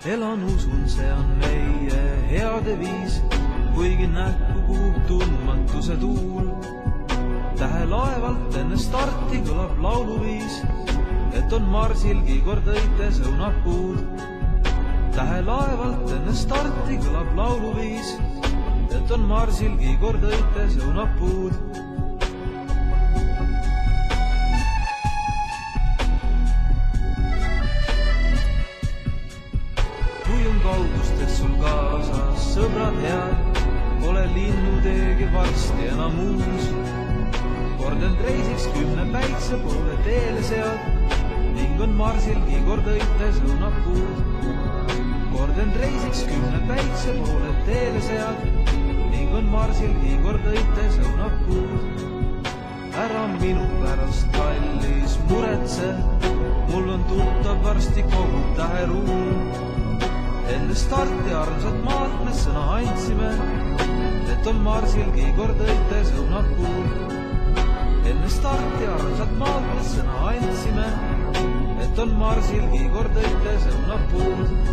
Elan usun, see on meie heade viis, kuigi näkku puhub tundmatuse tuul. Tähelaevalt enne starti kõlab lauluviis, et on marsilgi kord õites õunapuud. Tähelaevalt enne starti kõlab lauluviis, et on marsilgi kord õites õunapuud. Kui on kaugustes sul kaasas sõbrad head, pole linnuteegi varsti enam uus. Kord end reisiks 10 päikse poole teele sead ning on marsilgi kord õites õunapuud. Kord end reisiks 10 päikse poole teele sead ning on marsilgi kord õites õunapuud. Ära minu pärast kallis muretse, mul on tuttav varsti kogu täheruum. Enne starti armsat maalt me sõna andsime, et on marsilgi kord õites õunapuud. Enne starti armsat maalt me sõna andsime, et on marsilgi kord õites õunapuud.